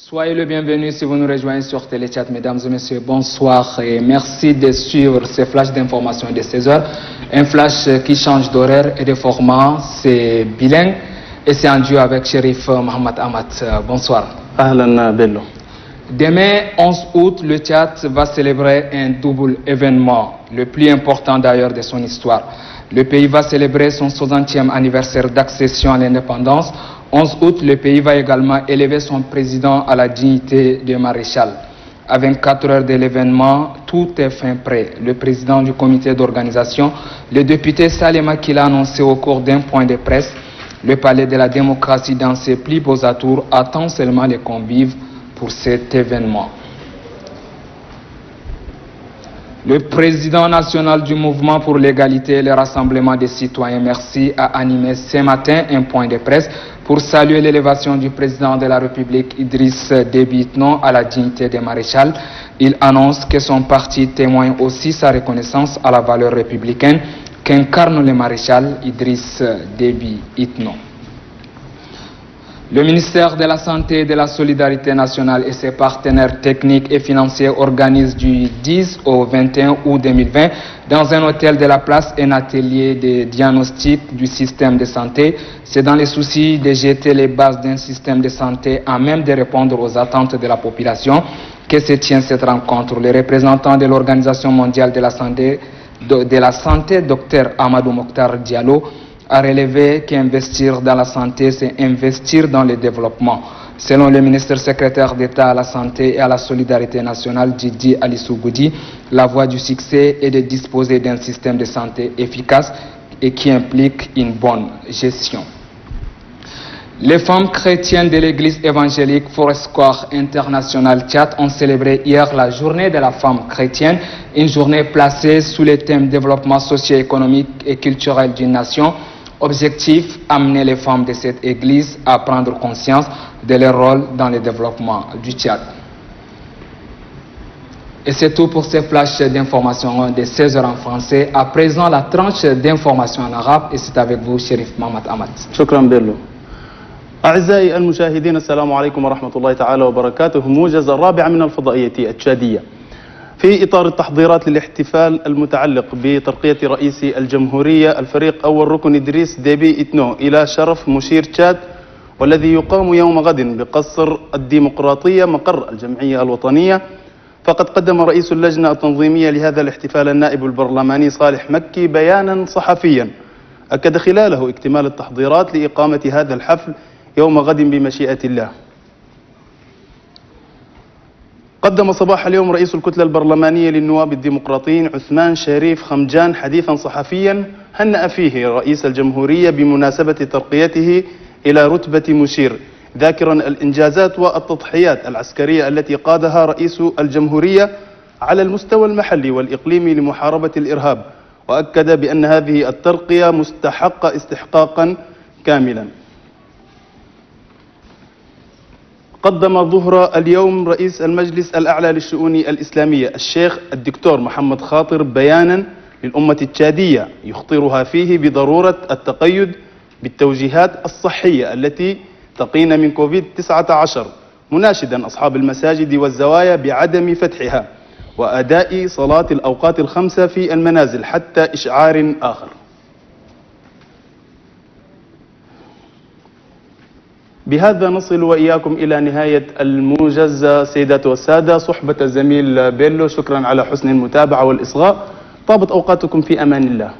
Soyez le bienvenu si vous nous rejoignez sur Téléchat, mesdames et messieurs, bonsoir et merci de suivre ce flash d'information de 16h. Un flash qui change d'horaire et de format, c'est bilingue et c'est en duo avec Chérif Mohamed Amat. Bonsoir. Ahlan Bello. Demain, 11 août, le Tchad va célébrer un double événement, le plus important d'ailleurs de son histoire. Le pays va célébrer son 60e anniversaire d'accession à l'indépendance. 11 août, le pays va également élever son président à la dignité de maréchal. À 24 heures de l'événement, tout est fin prêt. Le président du comité d'organisation, le député Salema qui l'a annoncé au cours d'un point de presse, le palais de la démocratie dans ses plus beaux atours attend seulement les convives pour cet événement. Le président national du mouvement pour l'égalité et le rassemblement des citoyens, Merci, a animé ce matin un point de presse pour saluer l'élévation du président de la République, Idriss Déby Itno, à la dignité de maréchal. Il annonce que son parti témoigne aussi sa reconnaissance à la valeur républicaine qu'incarne le maréchal Idriss Déby Itno. Le ministère de la Santé et de la Solidarité nationale et ses partenaires techniques et financiers organisent du 10 au 21 août 2020 dans un hôtel de la place un atelier de diagnostic du système de santé. C'est dans les soucis de jeter les bases d'un système de santé à même de répondre aux attentes de la population que se tient cette rencontre. Le représentant de l'Organisation mondiale de la santé, Dr Amadou Mokhtar Diallo, a relevé qu'investir dans la santé, c'est investir dans le développement. Selon le ministre secrétaire d'État à la Santé et à la Solidarité nationale, Djidji Alissou Goudi, la voie du succès est de disposer d'un système de santé efficace et qui implique une bonne gestion. Les femmes chrétiennes de l'église évangélique Forest Square International Tchad ont célébré hier la journée de la femme chrétienne, une journée placée sous le thème développement socio-économique et culturel d'une nation. Objectif, amener les femmes de cette église à prendre conscience de leur rôle dans le développement du Tchad. Et c'est tout pour ce flash d'information de 16h en français. À présent, la tranche d'information en arabe et c'est avec vous, Chérif Mohamed Amat. شكرا بيرلو. أعزائي المشاهدين السلام عليكم ورحمة الله تعالى وبركاته. موجز الرابعة من الفضائية التشادية. في إطار التحضيرات للاحتفال المتعلق بترقية رئيس الجمهورية الفريق أول ركن إدريس ديبي إتنو إلى شرف مشير تشاد والذي يقام يوم غد بقصر الديمقراطية مقر الجمعية الوطنية. فقد قدم رئيس اللجنة التنظيمية لهذا الاحتفال النائب البرلماني صالح مكي بيانا صحفيا أكد خلاله اكتمال التحضيرات لإقامة هذا الحفل يوم غد بمشيئة الله. قدم صباح اليوم رئيس الكتلة البرلمانية للنواب الديمقراطيين عثمان شريف خمجان حديثا صحفيا هنأ فيه رئيس الجمهورية بمناسبة ترقيته إلى رتبة مشير، ذاكرا الإنجازات والتضحيات العسكرية التي قادها رئيس الجمهورية على المستوى المحلي والإقليمي لمحاربة الإرهاب، وأكد بأن هذه الترقية مستحقة استحقاقا كاملا. قدم ظهر اليوم رئيس المجلس الأعلى للشؤون الإسلامية الشيخ الدكتور محمد خاطر بيانا للأمة التشادية يخطرها فيه بضرورة التقيد بالتوجيهات الصحية التي تقينا من كوفيد-19، مناشدا أصحاب المساجد والزوايا بعدم فتحها وأداء صلاة الأوقات الخمسة في المنازل حتى إشعار آخر. بهذا نصل وإياكم إلى نهاية الموجز سيدات والسادة. صحبة الزميل بيرلو، شكرا على حسن المتابعة والإصغاء. طابت أوقاتكم في أمان الله.